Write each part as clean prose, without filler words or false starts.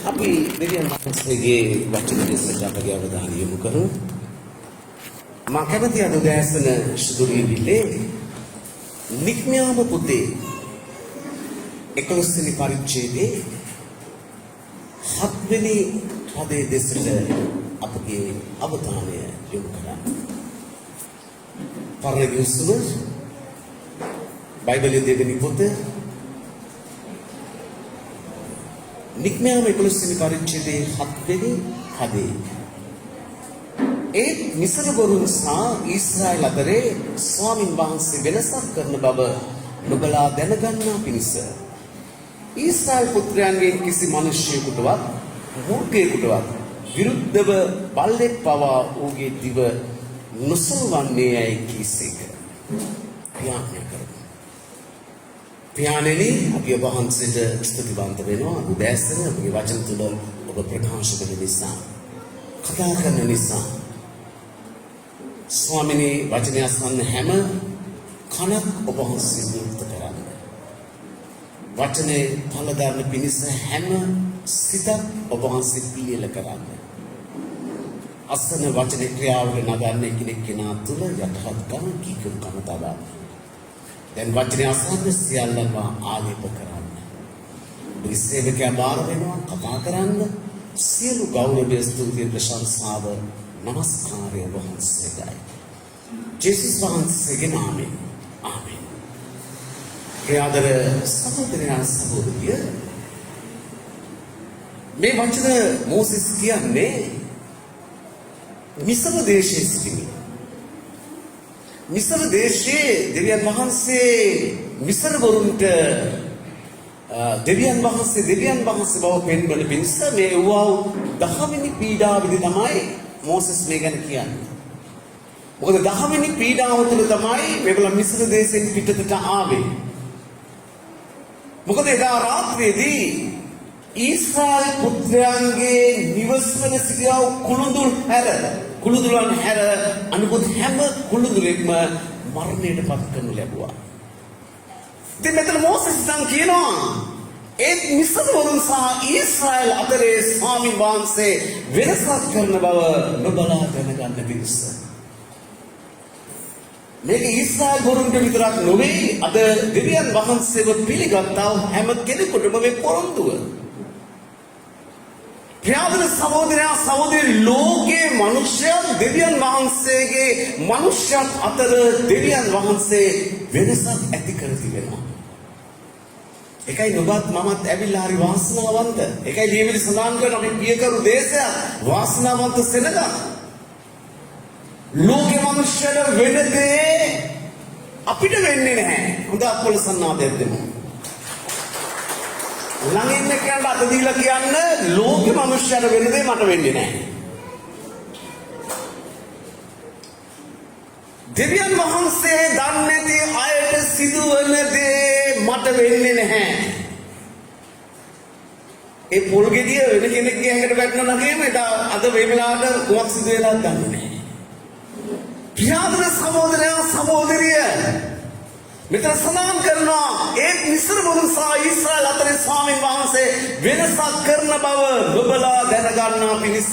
අපි දෙවියන් වහන්සේගේ වචන දෙසට අපගේ අවධානය යොමු කරමු. මා කැමති අද උදෑසන සුදුරිවිලේ නික්මයාම පොතේ 11 වෙනි පරිච්ඡේදයේ 7 වෙනි පදයේ දෙසට අපගේ අවධානය යොමු කරමු. පරණ ගිවිසුම බයිබලයේ දෙවෙනි පොත නික්මයාම 11 වෙනි පරිච්ඡේදයේ 7 වෙනි පදයේ ඒ මිස්ර වරුන් සහ ඊශ්‍රායල් අතරේ ස්වාමින් වහන්සේ වෙනසක් කරන බව නුඹලා දැනගන්නා පිණිස ඊශ්‍රායල් පුත්‍රයන්ගෙන් කිසි මිනිසෙකුටවත් මූර්ඛයෙකුටවත් විරුද්ධව බල්ලෙක් පවා ඌගේ දිව නොසලවන්නේ යයි කීසේක. ප්‍රාර්ථනා කරමු. පියාණෙනි අපි ඔබ වහන්සේට ස්තුතිවන්ත වෙනවා. උදෑසන ඔබගේ වචන තුළ ඔබ ප්‍රකාශ කරන නිසා, කතා කරන නිසා ස්වාමිනේ වචනය අසන්න හැම කනක් ඔබ වහන්සේ නියුක්ත කරන්න. වචනේ පළදරන පිණිස හැම සිතක් ඔබ වහන්සේ පිළියෙල කරන්න. අසන වචනේ ක්‍රියාවට නගන්න එකිනෙක කෙනා තුළ යටහත්කම කීකරුකම තබා දැන් වචනේ අසන්න සියල්ලම ආලේප කරන්න. ඔබගේ සේවකයා බාර වෙනවා කතා කරන්න. සියලු ගෞරවය ස්තුතිය ප්‍රශංසාව නමස්කාරය වහන්සේටයි. ජේසුස් වහන්සේගේ නාමයෙන් ආමෙන්. ප්‍රියාදර සහෝදරයන් සහෝදරිය මේ වචන මෝසෙස් කියන්නේ මිස්ර දේශයේ සිටින මිස්ර දේශයේ දෙවියන් වහන්සේ මිස්ර වරුන්ට දෙවියන් වහන්සේ බව පෙන්වන පිණිස මේ වූ 10 වෙනි පීඩාවේදී තමයි මෝසෙස් මේ ගැන කියන්නේ. මොකද 10 වෙනි පීඩාව තුළ තමයි මේගොල්ලෝ මිස්ර දේශයෙන් පිටතට ආවේ. මොකද එදා රාත්‍රියේදී ඊශ්‍රායල් පුත්‍රයන්ගේ නිවස්වල සිටියා කුළුදුලන් හැර අනිකුත් හැම කුළුදුලෙක්ම මරණයට පත් කරනු ලැබුවා. ඉතින් මෙතන මෝසෙස් දැන් කියනවා ඒ මිස්ර වරුන් සහ ඊශ්‍රායල් අතරේ ස්වාමීන් වහන්සේ වෙනසක් කරන බව නොබලා දැනගන්න පිණිස. මේක ඊශ්‍රායල් වරුන්ට විතරක් නොවේ අද දෙවියන් වහන්සේව පිළිගත්තා හැම කෙනෙකුටම මේ පොරොන්දුව. ප්‍රියවද සහෝදරයන් ලෝකයේ මිනිස්යන් දෙවියන් වහන්සේගේ මිනිස්යන් අතර දෙවියන් වහන්සේ වෙනසක් ඇති කර තිබෙනවා. එකයි නුඹත් මමත් ඇවිල්ලා හරි වාසනාවන්ත. එකයි ලියවිලි සඳහන් කරන අපි පියකරු දේශයක් වාසනාවන්ත සෙනග. ලෝකයේ මිනිස්යන්ට වෙන දේ අපිට වෙන්නේ නැහැ. හොඳ අත්වල සන්නාදයක් දෙමු. ළඟින් ඉන්න කෙනාට අත දීලා කියන්න ලෝකෙ මිනිස්සුන්ට වෙන දේ මට වෙන්නේ නැහැ. දෙවියන් වහන්සේ දන්නේ නැති අයට සිදුවන දේ මට වෙන්නේ නැහැ. ඒ පොල් ගෙඩිය වෙන කෙනෙක්ගේ ඇඟට වැටෙනවා නගේම අද මේ වෙලාවට කොහොමද සිදු වෙලා දන්නේ නැහැ. ප්‍රියවද සහෝදරිය මෙතන සඳහන් කරනවා ඒ මිස්ර වරුන් සහ ඊශ්‍රායල් අතරේ ස්වාමීන් වහන්සේ වෙනසක් කරන බව නොබලා දැනගන්නා පිණිස.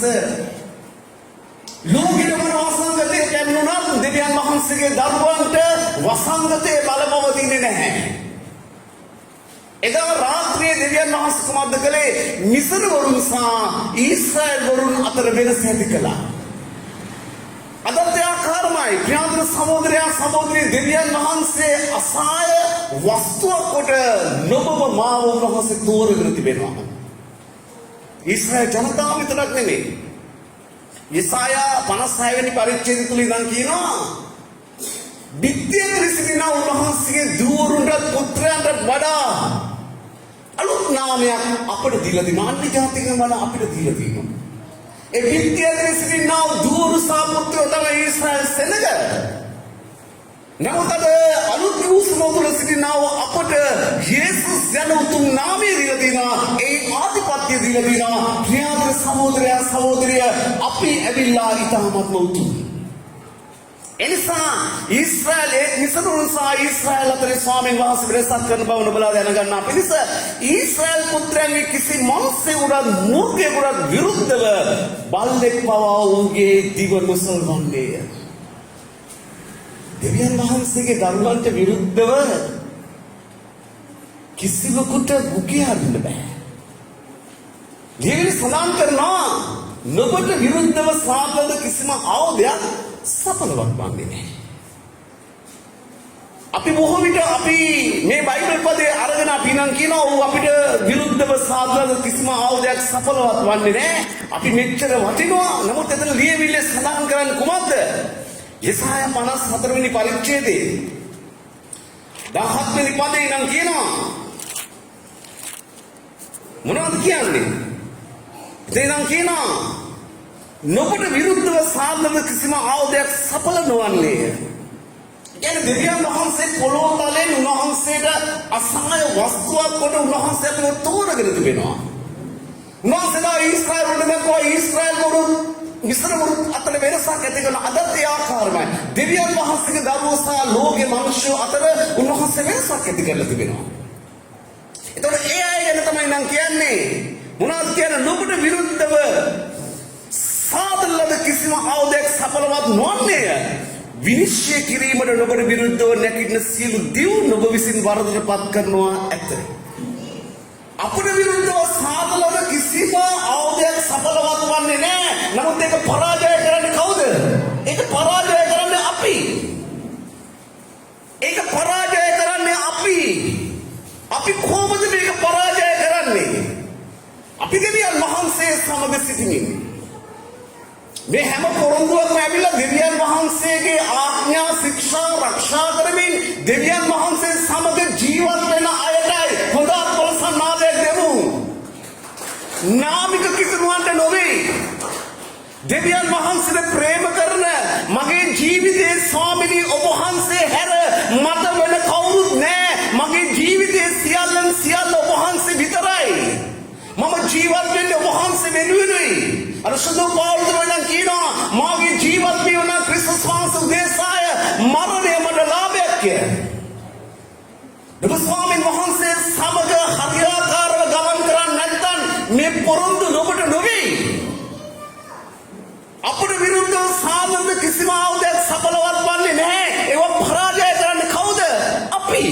ලෝකෙම වසංගතේ කැමුණත් දෙවියන් වහන්සේගේ දරුවන්ට වසංගතේ බලපවතින්නේ නැහැ. එදා රාත්‍රියේ දෙවියන් වහන්සේ කුමක්ද කළේ? මිස්ර වරුන් සහ ඊශ්‍රායල් වරුන් අතර වෙනස ඇති කළා. අදත් ආකාරමයි ප්‍රියවද සහෝදරයන් දෙවියන් වහන්සේ අසාය වස්තුවක් කොට නොබව මාව උන්වහන්සේ තෝරගෙන තිබෙනවා. ඊශ්‍රායල් ජනතාව විතරක් නෙමෙයි. යෙසායා 56 වෙනි පරිච්ඡේදය තුල ඉඳන් කියනවා බිත්තියේ සිටින උන්වහන්සේගේ දූරුන්ට පුත්‍රයන්ට වඩා අලුත් නාමයක් අපිට දීලා දෙනවා. අන්‍ය ජාතිකයන් වඩා අපිට දීලා තියෙනවා. ඒ බිත්තියේ සිටින දූරු සාපුත්‍රයෝ තමයි ඊශ්‍රායල් සෙනග. නමුත් අද අලුත් වූ සිටින අපට යේසුස් යන උතුම් නාමය දීලා දෙනවා. ඒ ආධිපත්‍ය දීලා දෙනවා. ප්‍රියවද සහෝදරිය අපි ඇවිල්ලා ඊටමත්ම උතුම්. එනිසා ඊශ්‍රායල් මිසරුන් සහ ඊශ්‍රායල් අතරේ ස්වාමීන් වහන්සේ වෙනසක් කරන බව නුඹලා දැනගන්න. පිණිස ඊශ්‍රායල් පුත්‍රයන්ගේ කිසි මිනිසෙකුට මූර්ඛයෙකුට විරුද්ධව බල්ලෙක් පවා ඔහුගේ දිව නොසල්වන්නේය. දෙවියන් වහන්සේගේ දරුවන්ට විරුද්ධව කිසිවෙකුට මුඛය අරින්න බෑ. දෙවියන් සඳහන් කරනවා නුඹට විරුද්ධව සාපලද කිසිම ආයුධයක් සඵලවත් වන්නේ නැහැ. අපි බොහෝ විට අපි මේ බයිබල් පදේ අරගෙන අපි නම් කියනවා ඔව් අපිට විරුද්ධව සාපලද කිසිම ආයුධයක් සඵලවත් වන්නේ නැහැ. අපි මෙච්චර වටිනවා. නමුත් එතන ලියවිල්ලේ සඳහන් කරන්නේ කුමක්ද? යෙසායා 54 වෙනි පරිච්ඡේදයේ 17 වෙනි පදේ නම් කියනවා මොනවද කියන්නේ? එතන කියනවා නුඹට විරුද්ධව සාධන කිසිම ආයුධයක් සඵල නොවන්නේය. කියන්නේ දෙවියන් වහන්සේ පොළොව තලයෙන් උන්වහන්සේට අසහාය වස්තුවක් කොට උන්වහන්සේ අපිව තෝරගෙන තිබෙනවා. උන්වහන්සේලා ඊශ්‍රායල් වලට දැක්වා ඊශ්‍රායල් වරුන් මිස්ර වරුන් අතර වෙනසක් ඇති කරන අදත් ඒ ආකාරමයි. දෙවියන් වහන්සේගේ දරුවෝ සහ ලෝකයේ මිනිස්සු අතර උන්වහන්සේ වෙනසක් ඇති කරලා තිබෙනවා. ඒතකොට ඒ අය ගැන තමයි නම් කියන්නේ මොනවද කියන්නේ නුඹට විරුද්ධව සාදලද කිසිම ආයුධයක් සඵලවත් නොවන්නේය. විනිශ්චය කිරීමට නුඹට විරුද්ධව නැගිටින සියලු දිව් නුඹ විසින් වරදට පත් කරනවා ඇත. අපට විරුද්ධව සාදලද කිසිම ආයුධයක් සඵලවත් වන්නේ නැහැ. නමුත් ඒක පරාජය කරන්නේ කවුද? ඒක පරාජය කරන්නේ අපි. ඒක පරාජය කරන්නේ අපි. අපි කොහොමද මේක පරාජය කරන්නේ? අපි දෙවියන් වහන්සේ සමග සිටින්නේ. මේ හැම පොරොන්දුවක්ම ඇවිල්ලා දෙවියන් වහන්සේගේ ආඥා ශික්ෂා ආරක්ෂා කරමින් දෙවියන් වහන්සේ සමග ජීවත් වෙන අයටයි හොඳ අත්වලසන්නාදයක් දෙමු. නාමික කිසිරුවන්ට නොවේ. දෙවියන් වහන්සේට ප්‍රේම කරන මගේ ජීවිතයේ ස්වාමිනී ඔබ වහන්සේ හැර මට වෙන කවුරුත් නැහැ. මගේ ජීවිතයේ සියල්ල ඔබ වහන්සේ විතරයි. මම ජීවත් වෙන්නේ ඔබ වහන්සේ වෙනුවෙනුයි. අර සුදු පෞල් දෙවියන් කියනවා මාගේ ජීවත් වීම ක්‍රිස්තුස් වහන්සේ උදෙසාය මරණය මට ලාභයක් කියලා. ඔබ ස්වාමීන් වහන්සේ සමග හරියාකාරව ගමන් කරන්නේ නැත්නම් මේ පොරොන්දු ඔබට නොවේ. අපට විරුද්ධව සාධන කිසිම ආයුධයක් සඵලවත් වන්නේ නැහැ. ඒවා පරාජය කරන්නේ කවුද? අපි.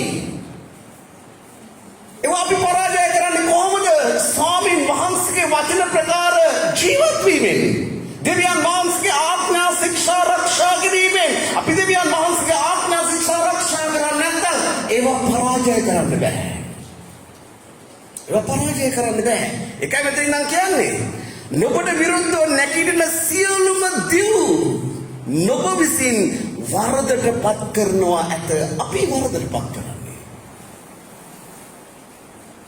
ඒවා අපි පරාජය කරන්නේ කොහොමද? ස්වාමීන් වහන්සේගේ වචන ප්‍රකාර ජීවත් වීමෙන්. දෙවියන් වහන්සේගේ ආඥා ශික්ෂා ආරක්ෂා කිරීමෙන්. අපි දෙවියන් වහන්සේගේ ආඥා ශික්ෂා ආරක්ෂා කරන්නේ නැත්නම් ඒවා පරාජය කරන්න බෑ. ඒවා පරාජය කරන්න බෑ. ඒකයි මෙතන නම් කියන්නේ නුඹට විරුද්ධව නැගිටින සියලුම දිව් නුඹ විසින් වරදට පත් කරනවා ඇත. අපි වරදට පත් කරන්නේ.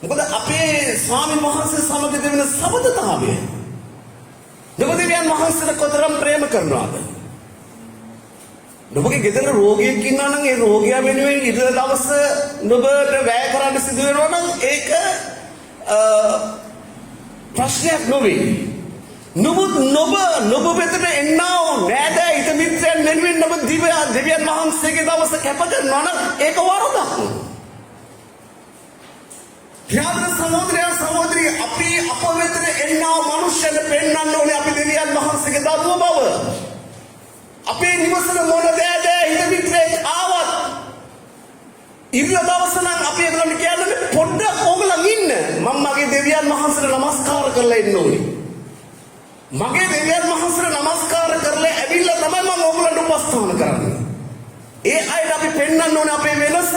මොකද අපේ ස්වාමීන් වහන්සේ සමග දෙන සබඳතාවය. නුඹ දෙවියන් වහන්සේට කොතරම් ප්‍රේම කරනවද? නුඹගේ ගෙදර රෝගියෙක් ඉන්නවා නම් ඒ රෝගියා වෙනුවෙන් ඉරිදා දවස නුඹට වැය කරන්න සිදු වෙනවා නම් ඒක ප්‍රශ්නයක් නොවේ. නුඹ වෙතට එන්නා වූ නෑදෑ හිත මිත්‍රයන් වෙනුවෙන් නුඹ දෙවියන් වහන්සේගේ දවස කැප කරනවා නම් ඒක වරදක්. ප්‍රියතම සහෝදරයා අපි අප වෙතට එන්නා වූ මනුෂ්‍යයන් පෙන්වන්න ඕනේ අපි දෙවියන් වහන්සේගේ දරුවෝ බව. අපේ නිවසට මොන දෑදෑ හිත මිත්‍රයෙක් ආවත් ඉරිදා දවස නම් අපි ඒගොල්ලන්ට කියන්නේ පොඩ්ඩක් ඕගොල්ලන් ඉන්න. මම මගේ දෙවියන් වහන්සේට නමස්කාර කරලා ඉන්න ඕනේ. මගේ දෙවියන් වහන්සේට නමස්කාර කරලා ඇවිල්ලා තමයි මම ඕගොල්ලන්ට උපස්ථාන කරන්නේ. ඒ අයට අපි පෙන්වන්න ඕනේ අපේ වෙනස.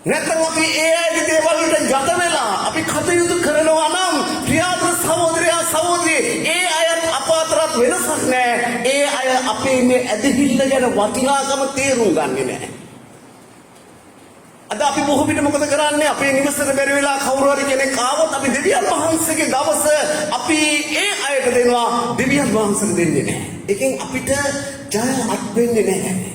නැත්නම් අපි ඒ අයගේ දේවල් වලට ගත වෙලා අපි කටයුතු කරනවා නම් ප්‍රියතම සහෝදරයා සහෝදරිය ඒ අයත් අප අතරත් වෙනසක් නැහැ. ඒ අය අපේ මේ ඇදහිල්ල ගැන වටිනාකම තේරුම් ගන්නේ නැහැ. අද අපි බොහෝ විට මොකද කරන්නේ? අපේ නිවසට බැරි වෙලා කවුරු හරි කෙනෙක් ආවොත් අපි දෙවියන් වහන්සේගේ දවස අපි ඒ අයට දෙනවා, දෙවියන් වහන්සේට දෙන්නේ නැහැ. ඒකෙන් අපිට ජය අත් වෙන්නේ නැහැ.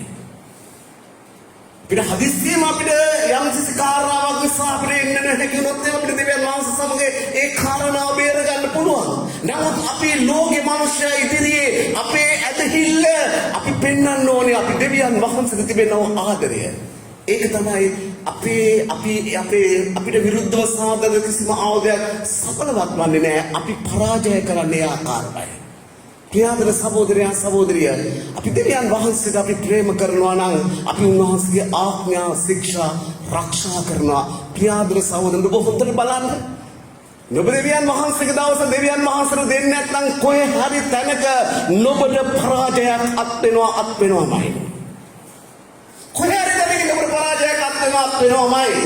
අපිට හදිස්සියම අපිට යම් කිසි කාරණාවක් නිසා අපිට එන්න නැහැ කියනොත් අපිට දෙවියන් වහන්සේ සමග ඒ කාරණාව බේර ගන්න පුළුවන්. නමුත් අපි ලෝකේ මිනිස්සු ඉදිරියේ අපේ ඇදහිල්ල අපි පෙන්වන්න ඕනේ අපි දෙවියන් වහන්සේට තිබෙන ආදරය. ඒක තමයි අපිට විරුද්ධව සාධක කිසිම ආයුධයක් සඵලවත් වන්නේ නැහැ. අපි පරාජය කරන්නේ ආකාරයි. ප්‍රියාදර සහෝදරයා සහෝදරිය, අපි දෙවියන් වහන්සේට අපි ප්‍රේම කරනවා නම් අපි උන්වහන්සේගේ ආඥා ශික්ෂා ආරක්ෂා කරනවා. ප්‍රියාදර සහෝදරන් ඔබ හොඳට බලන්න. ඔබ දෙවියන් වහන්සේගේ දවස දෙවියන් වහන්සේට දෙන්නේ නැත්නම් කොහේ හරි තැනක ඔබට පරාජයක් අත් වෙනවාමයි. කොහේ හරි තැනක ඔබට පරාජයක් අත් වෙනවාමයි.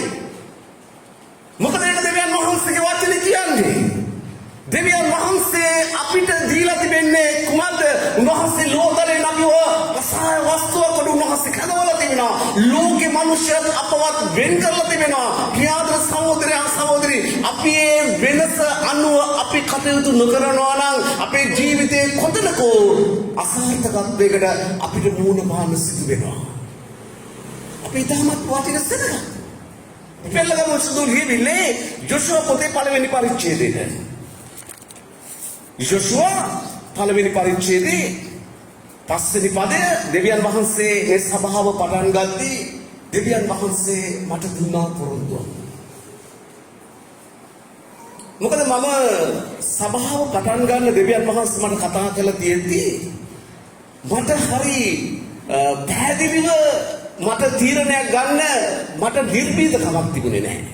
මොකද ඒක දෙවියන් වහන්සේගේ වචනේ කියන්නේ. දෙවියන් වහන්සේ අපිට දීලා තිබෙන්නේ කුමක්ද? උන්වහන්සේ ලෝකයෙන් අපිව අසහාය වස්තුවකට උන්වහන්සේ කඩවලා තිබෙනවා. ලෝකේ මිනිස්සුත් අපවත් වෙන් කරලා තිබෙනවා. ප්‍රියාදර සහෝදරයා සහෝදරි, අපි වෙනස අනුව අපි කටයුතු නොකරනවා නම් අපේ ජීවිතේ කොතනකෝ අසාර්ථකත්වයකට අපිට මුහුණ පාන්න සිදු වෙනවා. අපි තාමත් වටින සෙනග. පෙළගම සුදු ලියවිලේ ජොෂුවා පොතේ පළවෙනි පරිච්ඡේදයේ යොෂුවා පළවෙනි පරිච්ඡේදයේ පස්වෙනි පදය දෙවියන් වහන්සේ මේ සභාව පටන් ගද්දී දෙවියන් වහන්සේ මට දුන්නා පොරොන්දුව. මොකද මම සභාව පටන් ගන්න දෙවියන් වහන්සේ මට කතා කරලා තියෙද්දී මට හරි පැහැදිලිව මට තීරණයක් ගන්න මට නිර්භීතකමක් තිබුණේ නැහැ.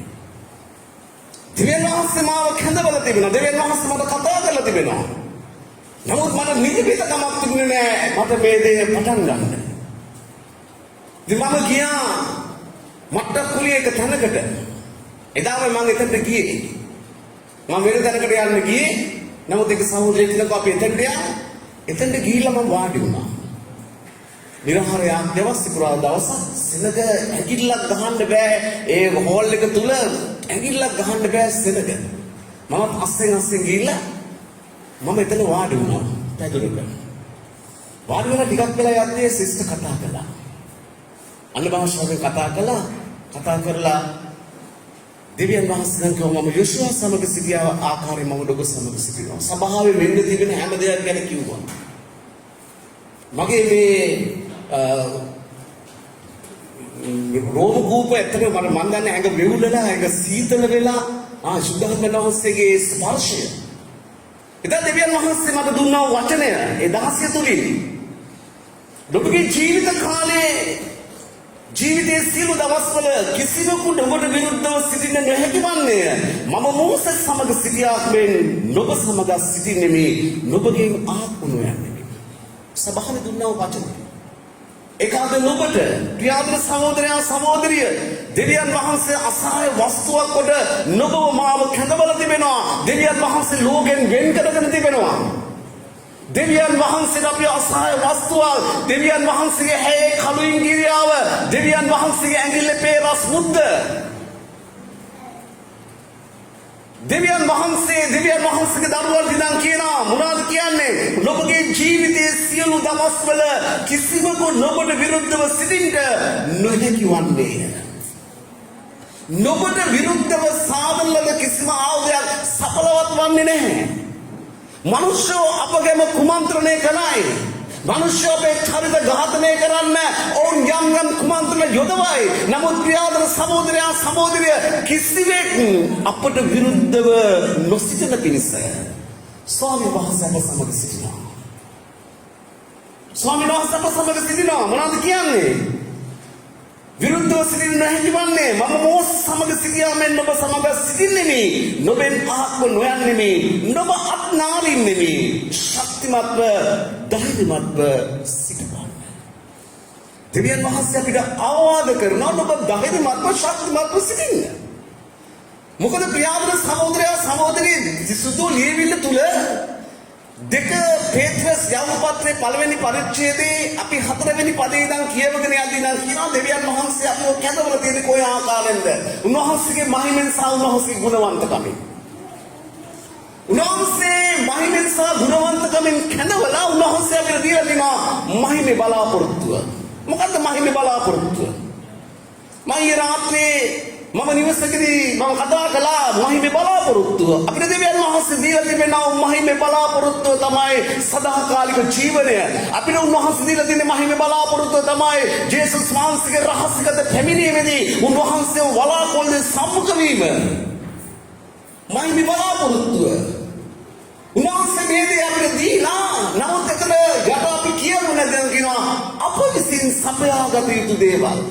දෙවියන් වහන්සේ මාව කැඳවලා තිබෙනවා. දෙවියන් වහන්සේ මට කතා කරලා තිබෙනවා. නමුත් මට නිර්භීතකමක් තිබුණේ නැහැ මට මේ දේ පටන් ගන්න. ඉතින් මම ගියා මට්ටකුලියක තැනකට. එදාම මම එතනට ගියේ. මම වෙන තැනකට යන්න ගියේ. නමුත් ඒක සහෝදරයෙක් කෙනෙක් අපි එතනට ගියා. එතනට ගිහිල්ලා මම වාඩි වුණා. නිරහරයක් දවස් පුරා දවස් සෙනග ඇඟිල්ලක් ගහන්න බෑ. ඒ හෝල් එක තුල ඇඟිල්ලක් ගහන්න බෑ සෙනග. මම අස්සෙන් ගිහිල්ලා මම එතන වාඩි වුණා. පැදුරක. වාඩි වෙලා ටිකක් වෙලා යද්දී සිස්ටර් කතා කළා. අන්න භාෂාවෙන් කතා කරලා දෙවියන් වහන්සේ කිව්වා මම යොෂුවා සමග සිටියා ආකාරයෙන් මම ඔබ සමග සිටිනවා. සභාවේ වෙන්න තිබෙන හැම දෙයක් ගැන කිව්වා. මගේ මේ රෝම කූප ඇත්තට මම දන්නේ ඇඟ වෙවුලලා ඇඟ සීතල වෙලා සුද්ධාත්ම වහන්සේගේ ස්පර්ශය. ඉතින් දෙවියන් වහන්සේ මට දුන්නා වචනය ඒ 16 තුලින් ඔබගේ ජීවිත කාලේ ජීවිතයේ සියලු දවස්වල කිසිවෙකුට ඔබට විරුද්ධව සිටින්න නොහැකි වන්නේ මම මෝසස් සමග සිටියාක් මෙන් ඔබ සමග සිටින්නේ මේ ඔබගෙන් ආත්ම නොයන්නේ. සභාවේ දුන්නා වචනය. ඒකාද ඔබට ප්‍රියාදර සහෝදරයා සහෝදරිය දෙවියන් වහන්සේ අසහාය වස්තුවක් කොට ඔබව මාව කැඳවලා තිබෙනවා. දෙවියන් වහන්සේ ලෝකෙන් වෙන් කරගෙන තිබෙනවා. දෙවියන් වහන්සේ අපි අසහාය වස්තුවක්. දෙවියන් වහන්සේගේ හැයේ කලුයින් ගිරියාව. දෙවියන් වහන්සේගේ ඇඟිල්ලේ පේරස් මුද්ද. දෙවියන් වහන්සේගේ දරුවන්ට ඉඳන් කියනවා මොනවද කියන්නේ? ඔබගේ ජීවිතයේ සියලු දවස්වල කිසිවෙකු ඔබට විරුද්ධව සිටින්න නොහැකි වන්නේ. ඔබට විරුද්ධව සාධන ලද කිසිම ආයුධයක් සඵලවත් වන්නේ නැහැ. මිනිස්සු අපගේම කුමන්ත්‍රණය කළයි. මිනිස්සු අපේ චරිත ඝාතනය කරන්න ඕන් යම් කුමන්ත්‍රණ යොදවයි. නමුත් ප්‍රියාදර සහෝදරයා සහෝදරිය කිසිවෙක් අපට විරුද්ධව නොසිටින පිණිස ස්වාමීන් වහන්සේ අප සමග සිටිනවා. ස්වාමීන් වහන්සේ අප සමග සිටිනවා. මොනවද කියන්නේ? විරුද්ධව සිටින්න නැති වන්නේ මම මෝස සමග සිටියා මෙන් ඔබ සමග සිටින්නේ මේ නොබෙන් ආත්ම නොයන්නේ මේ නොබ අත්නාරින්නේ මේ ශක්තිමත්ව ධෛර්යමත්ව සිටපන්. දෙවියන් වහන්සේ අපිට ආවාද කරනවා ඔබ ධෛර්යමත්ව ශක්තිමත්ව සිටින්න. මොකද ප්‍රියාදර සහෝදරයා සහෝදරිය සුදු ලියවිල්ල තුල දෙක පේත්‍රස් යවපත්‍රයේ පළවෙනි පරිච්ඡේදයේ අපි 4 වෙනි පදේ ඉඳන් කියවගෙන යද්දී නම් කියනවා දෙවියන් වහන්සේ අපිව කැඳවලා තියෙන කොයි ආකාරයෙන්ද? උන්වහන්සේගේ මහිමෙන් සහ උන්වහන්සේගේ ගුණවන්තකමෙන්. උන්වහන්සේ මහිමෙන් සහ ගුණවන්තකමෙන් කැඳවලා උන්වහන්සේ අපිට දීලා තියෙනවා මහිමේ බලාපොරොත්තුව. මොකද්ද මහිමේ බලාපොරොත්තුව? මම රාත්‍රියේ මම නිවසේදී මම කතා කළා මහිමේ බලාපොරොත්තුව. අපිට දෙවියන් වහන්සේ උන්වහන්සේ දීලා තිබෙනා මහිමේ බලාපොරොත්තුව තමයි සදාකාලික ජීවනය. අපිට උන්වහන්සේ දීලා තියෙන මහිමේ බලාපොරොත්තුව තමයි ජේසුස් වහන්සේගේ රහස්‍යගත පැමිණීමේදී උන්වහන්සේව වළාකුළේ සම්මුඛ වීම. මහිමේ බලාපොරොත්තුව. උන්වහන්සේ මේ දේ අපිට දීලා නමුත් එතන යට අපි කියමු නැදන් කියනවා අප විසින් සපයාගත යුතු දේවල්.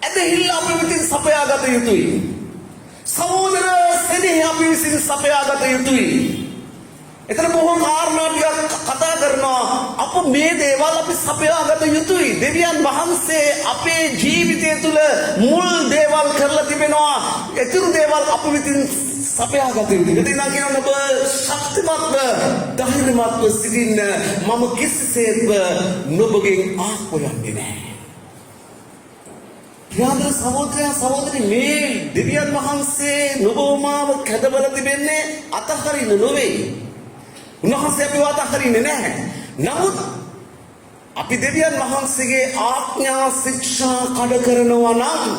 ඇදහිල්ල අපි විසින් සපයාගත යුතුයි. සහෝදර සෙනෙහ අපි විසින් සපයාගත යුතුයි. එතන බොහෝ කාරණා ටිකක් කතා කරනවා. අප මේ දේවල් අපි සපයාගත යුතුයි. දෙවියන් වහන්සේ අපේ ජීවිතය තුළ මුල් දේවල් කරලා තිබෙනවා. ඒතුරු දේවල් අප විසින් සපයාගත යුතුයි. ඉතින් නම් කියනවා ඔබ ශක්තිමත්ව ධෛර්යමත්ව සිටින්න මම කිසිසේත්ම නුඹගෙන් ආක් හොයන්නේ නැහැ. ප්‍රියතර සහෝදරයා සහෝදරි මේ දෙවියන් වහන්සේ නුඹවමාව කැදවල තිබෙන්නේ අතහරින්න නොවේ. උන්වහන්සේ අපිව අතහරින්නේ නැහැ. නමුත් අපි දෙවියන් වහන්සේගේ ආඥා ශික්ෂා කඩ කරනවා නම්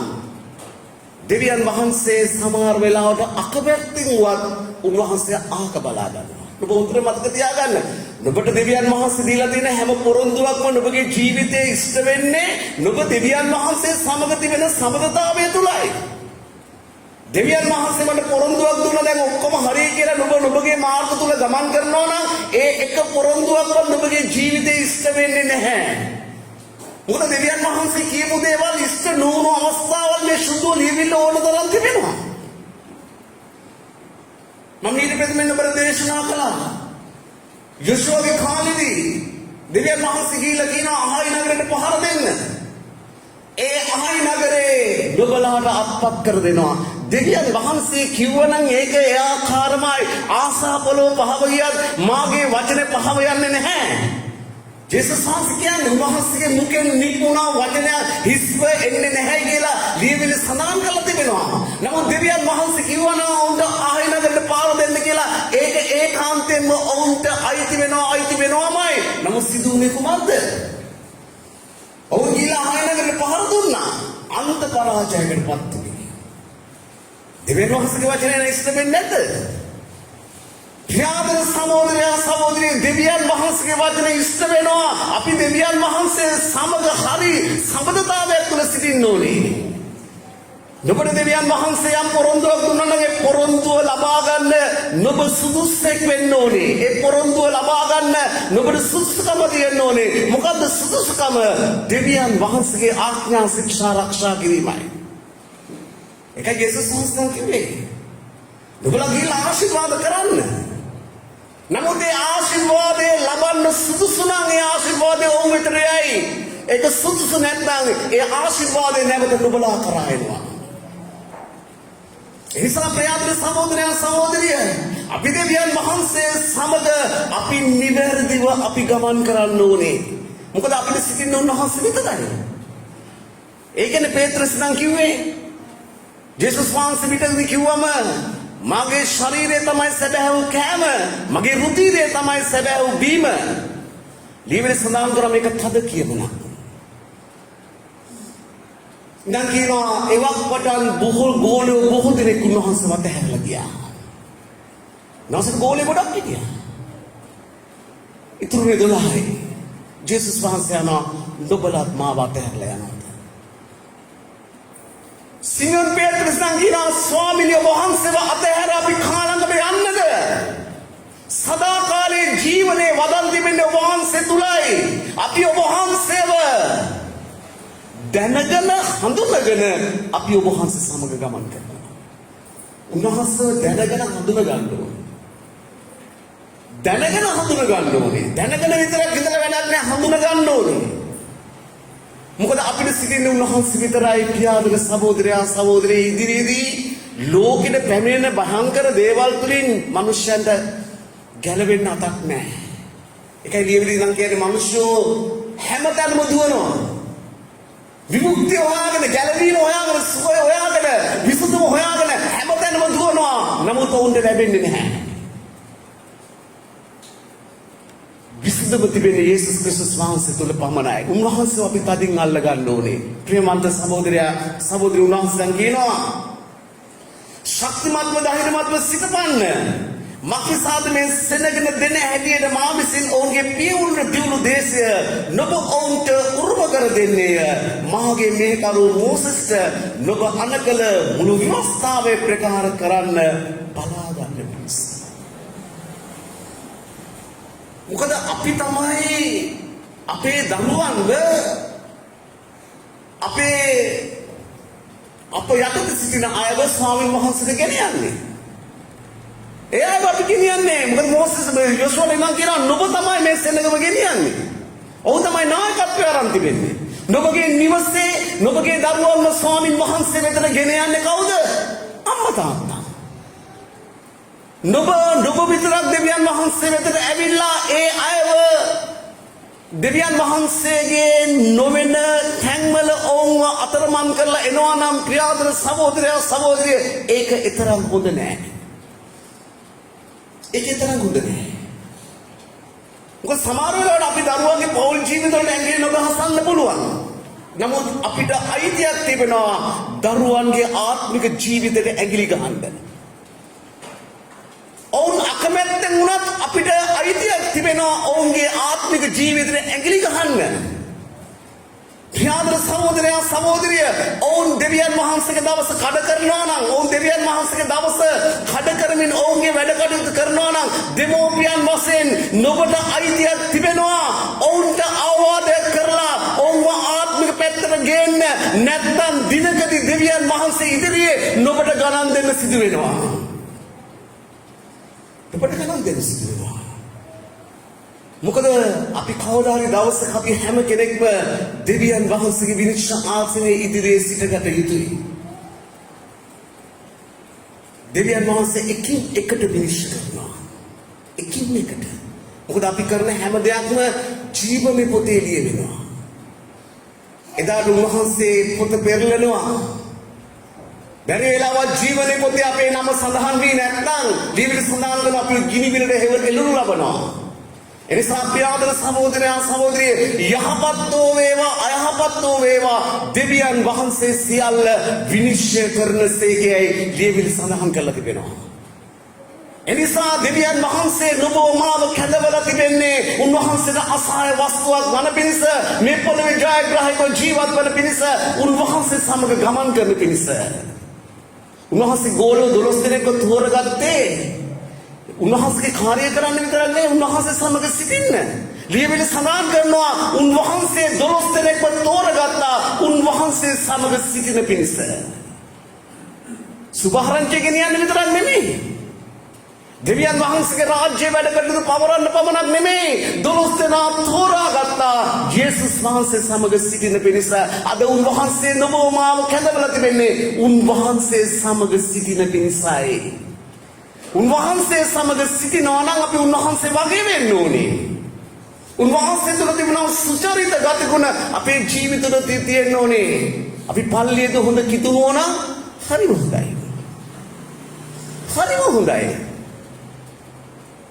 දෙවියන් වහන්සේ සමහර වෙලාවට අකමැත්තෙන්වත් උන්වහන්සේ ආක බලා ගන්නවා. ඔබ උන්ට මතක තියාගන්න. ඔබට දෙවියන් වහන්සේ දීලා තියෙන හැම පොරොන්දුවක්ම ඔබගේ ජීවිතේ ඉෂ්ට වෙන්නේ ඔබ දෙවියන් වහන්සේ සමග තිබෙන සමගතාවය තුලයි. දෙවියන් වහන්සේ මට පොරොන්දුවක් දුන්නා දැන් ඔක්කොම හරිය කියලා ඔබගේ මාර්ග තුල ගමන් කරනවා නම් ඒ එක පොරොන්දුවක්වත් ඔබගේ ජීවිතේ ඉෂ්ට වෙන්නේ නැහැ. මොකද දෙවියන් වහන්සේ කියපු දේවල් ඉෂ්ට නොවුණු අවස්ථාවල් මේ සුදු ලියවිල්ල ඕන තරම් තිබෙනවා. මම ඊට පෙරමෙන්න ඔබට දේශනා කළා. යොෂුවගේ කාලෙදී දෙවියන් වහන්සේ ගිහිල්ලා කියනවා අහයි නගරයට පහර දෙන්න. ඒ අහයි නගරේ නුඹලාට අත්පත් කර දෙනවා. දෙවියන් වහන්සේ කිව්වනම් ඒක ඒ ආකාරමයි. ආසා පොළොව පහව ගියත් මාගේ වචනේ පහව යන්නේ නැහැ. ජේසුස් වහන්සේ කියන්නේ උන්වහන්සේගේ මුඛෙන් නිකුණා වචනය හිස්ව එන්නේ නැහැ කියලා ලියවිලි සඳහන් කරලා තිබෙනවා. නමුත් දෙවියන් වහන්සේ කිව්වනම් ඔවුන්ට ආහි නගරට පාර දෙන්න කියලා ඒක ඒකාන්තයෙන්ම ඔවුන්ට අයිති වෙනවාමයි. නමුත් සිදුුනේ කුමක්ද? ඔවුන් ගිහලා ආහි නගරට පාර දුන්නා. අන්ත පරාජයකට පත් වුණේ. දෙවියන් වහන්සේගේ වචනය ඉෂ්ට වෙන්නේ නැද්ද? ප්‍රියතර සහෝදරයා සහෝදරිය දෙවියන් වහන්සේගේ වචනේ ඉෂ්ට වෙනවා. අපි දෙවියන් වහන්සේ සමග හරි සම්බන්ධතාවයක් තුළ සිටින්න ඕනේ. ඔබට දෙවියන් වහන්සේ යම් පොරොන්දුවක් දුන්නා නම් ඒ පොරොන්දුව ලබා ගන්න ඔබ සුදුස්සෙක් වෙන්න ඕනේ. ඒ පොරොන්දුව ලබා ගන්න ඔබට සුදුසුකම තියෙන්න ඕනේ. මොකද්ද සුදුසුකම? දෙවියන් වහන්සේගේ ආඥා ශික්ෂා ආරක්ෂා කිරීමයි. ඒකයි යේසුස් වහන්සේ කිව්වේ. ඔබලා ගිහලා ආශිර්වාද කරන්න. නමුත් ඒ ආශිර්වාදේ ලබන්න සුදුසු නම් ඒ ආශිර්වාදේ ඔවුන් වෙතට යයි. ඒක සුදුසු නැත්නම් ඒ ආශිර්වාදේ නැවත නුඹලා කරා එනවා. ඒ නිසා ප්‍රියතර සහෝදරයා සහෝදරිය අපි දෙවියන් වහන්සේ සමග අපි නිවැරදිව අපි ගමන් කරන්න ඕනේ. මොකද අපිට සිටින්න උන්වහන්සේ විතරයි. ඒ කියන්නේ පේත්‍රස් නම් කිව්වේ ජේසුස් වහන්සේ පිටදී කිව්වම මගේ ශරීරය තමයි සැබෑවු කෑම, මගේ රුධිරය තමයි සැබෑවු බීම. ලියවිලි සඳහන් කරා මේක තද කියමුණා. දැන් කියනවා එවක් පටන් බොහෝ දෙනෙක් උන්වහන්සේ මත හැරලා ගියා. නැවසට ගෝලේ ගොඩක් හිටියා. ඉතුරුනේ 12යි. ජේසුස් වහන්සේ යනවා නුඹලාත් මාව අතහැරලා යනවා. සිමෝන් පේත්‍රස් නම් කියනවා ස්වාමීනි වහන්සේව අතහැර අපි කාලඟට යන්නද? සදාකාලේ ජීවනයේ වදන් තිබෙන්නේ වහන්සේ තුලයි. අපි වහන්සේව දැනගෙන හඳුනගෙන අපි වහන්සේ සමග ගමන් කරනවා. උන්වහන්සේ දැනගෙන හඳුන ගන්න ඕනේ. දැනගෙන හඳුන ගන්න ඕනේ. දැනගෙන විතරක් ඉඳලා වැඩක් නෑ, හඳුන ගන්න ඕනේ. මොකද අපිට සිටින්නේ උන්වහන්සේ විතරයි. ප්‍රියතර සහෝදරයා සහෝදරිය ඉදිරියේදී ලෝකෙට පැමිණෙන භයංකර දේවල් තුලින් මිනිස්යන්ට ගැලවෙන්න අතක් නැහැ. ඒකයි ලියවිලි නම් කියන්නේ මිනිස්සු හැමතැනම දුවනවා. විමුක්තිය හොයාගෙන, ගැලවීම හොයාගෙන, සුවය හොයාගෙන, විසුදුම හොයාගෙන හැමතැනම දුවනවා. නමුත් ඔවුන්ට ලැබෙන්නේ නැහැ. විසුදුම තිබෙන්නේ යේසුස් ක්‍රිස්තුස් වහන්සේ තුල පමණයි. උන්වහන්සේ අපි තදින් අල්ල ගන්න ඕනේ. ප්‍රියමන්ත සහෝදරයා සහෝදරිය උන්වහන්සේ කියනවා ශක්තිමත්ව ධෛර්යමත්ව සිටපන්න. මක්නිසාද මේ සෙනගෙන දෙන හැටියට මා විසින් ඔවුන්ගේ පියවුන්ට දියුණු දේශය නොබ ඔවුන්ට උරුම කර දෙන්නේය. මාගේ මෙහෙකරු මෝසෙස්ට නොබ අනකල මුළු ව්‍යවස්ථාවේ ප්‍රකාර කරන්න බලා ගන්න පිණිස. මොකද අපි තමයි අපේ දරුවන්ව අප යටතේ සිටින අයව ස්වාමීන් වහන්සේට ගෙන යන්නේ. ඒ අයව අපි ගෙනියන්නේ මොකද මෝසෙස් යොෂුවා නම් කියනවා නුඹ තමයි මේ සෙනගම ගෙනියන්නේ. ඔහු තමයි නායකත්වය අරන් තිබෙන්නේ. නුඹගේ නිවසේ නුඹගේ දරුවන්ව ස්වාමීන් වහන්සේ වෙතට ගෙන යන්නේ කවුද? අම්මා තාත්තා. නුඹ විතරක් දෙවියන් වහන්සේ වෙතට ඇවිල්ලා ඒ අයව දෙවියන් වහන්සේගේ නොවන තැන්වල ඔවුන්ව අතරමං කරලා එනවා නම් ප්‍රියාදර සහෝදරයා සහෝදරිය ඒක තරම් හොඳ නෑ. ඒක තරම් හොඳ නෑ. මොකද සමහර වෙලාවට අපි දරුවන්ගේ පෞල් ජීවිතවලට ඇඟිලි නොගහසන්න පුළුවන්. නමුත් අපිට අයිතියක් තිබෙනවා දරුවන්ගේ ආත්මික ජීවිතයට ඇඟිලි ගහන්න. ඔවුන් අකමැත්තෙන් වුණත් අපිට අයිතියක් තිබෙනවා ඔවුන්ගේ ආත්මික ජීවිතයට ඇඟිලි ගහන්න. ප්‍රියාදර සහෝදරයා සහෝදරිය ඔවුන් දෙවියන් වහන්සේගේ දවස කඩ කරනවා නම් ඔවුන් දෙවියන් වහන්සේගේ දවස කඩ කරමින් ඔවුන්ගේ වැඩ කටයුතු කරනවා නම් දෙමෝපියන් වශයෙන් නොබට අයිතියක් තිබෙනවා ඔවුන්ට අවවාද කරලා ඔවුන්ව ආත්මික පැත්තට ගේන්න. නැත්නම් දිනකදී දෙවියන් වහන්සේ ඉදිරියේ නොබට ගණන් දෙන්න සිදු වෙනවා. ඔබට ගණන් දෙන්න සිදු වෙනවා. මොකද අපි කවදා හරි දවසක අපි හැම කෙනෙක්ම දෙවියන් වහන්සේගේ විනිශ්චය ආසනයේ ඉදිරියේ සිටගත යුතුයි. දෙවියන් වහන්සේ එකින් එකට විනිශ්චය කරනවා. එකින් එකට. මොකද අපි කරන හැම දෙයක්ම ජීවමේ පොතේ ලියවෙනවා. එදාට උන්වහන්සේ පොත පෙරලනවා. බැරි වෙලාවත් ජීවනයේ පොතේ අපේ නම සඳහන් වී නැත්නම් ජීවිත සඳහන් කරන අපි ගිනි විලට එළවනු ලබනවා. එනිසා ප්‍රියාදර සහෝදරයා සහෝදරිය යහපත්ෝ වේවා අයහපත්ෝ වේවා දෙවියන් වහන්සේ සියල්ල විනිශ්චය කරන සේකයයි ලියවිලි සඳහන් කරලා තිබෙනවා. එනිසා දෙවියන් වහන්සේ නුඹව මාව කැඳවලා තිබෙන්නේ උන්වහන්සේට අසහාය වස්තුවක් වන පිණිස මේ පොළොවේ ජයග්‍රාහකව ජීවත් වන පිණිස උන්වහන්සේ සමග ගමන් කරන පිණිස. උන්වහන්සේ ගෝලෝ 12 දෙනෙක්ව තෝරගත්තේ උන්වහන්සේගේ කාර්ය කරන්න විතරක් නෙවෙයි උන්වහන්සේ සමග සිටින්න. ලියවිලි සඳහන් කරනවා උන්වහන්සේ 12 දෙනෙක්ව තෝරගත්තා උන්වහන්සේ සමග සිටින පිණිස. සුභාරංචිය ගෙනියන්න විතරක් නෙමෙයි. දෙවියන් වහන්සේගේ රාජ්‍ය වැඩ කටයුතු පවරන්න පමණක් නෙමෙයි 12 දෙනා තෝරාගත්තා යේසුස් වහන්සේ සමග සිටින පිණිස. අද උන්වහන්සේ නොබව මාව කැඳවලා තිබෙන්නේ උන්වහන්සේ සමග සිටින පිණිසයි. උන්වහන්සේ සමග සිටිනවා නම් අපි උන්වහන්සේ වගේ වෙන්න ඕනේ. උන්වහන්සේ තුළ තිබුණා සුචරිත ගතිගුණ අපේ ජීවිතවල තියෙන්න ඕනේ. අපි පල්ලියේද හොඳ කිතුනෝ නම් හරිම හොඳයි. හරිම හොඳයි.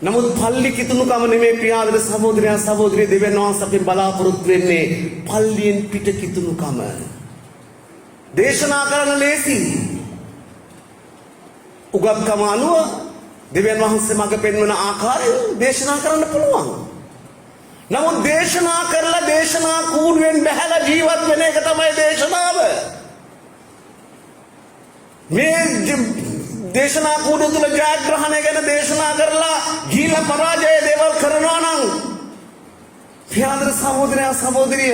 නමුත් පල්ලි කිතුනුකම නෙමෙයි ප්‍රියාදර සහෝදරයා සහෝදරිය දෙවියන් වහන්සේ අපෙන් බලාපොරොත්තු වෙන්නේ පල්ලියෙන් පිට කිතුනුකම. දේශනා කරන ලේසි. උගත්කම අනුව දෙවියන් වහන්සේ මඟ පෙන්වන ආකාරය දේශනා කරන්න පුළුවන්. නමුත් දේශනා කරලා දේශනා කූඩුවෙන් බැහැලා ජීවත් වෙන එක තමයි දේශනාව. මේ දේශනා කූඩුව තුළ ජයග්‍රහණය ගැන දේශනා කරලා ගිහිල්ලා පරාජය දේවල් කරනවා නම් ප්‍රියාදර සහෝදරයා සහෝදරිය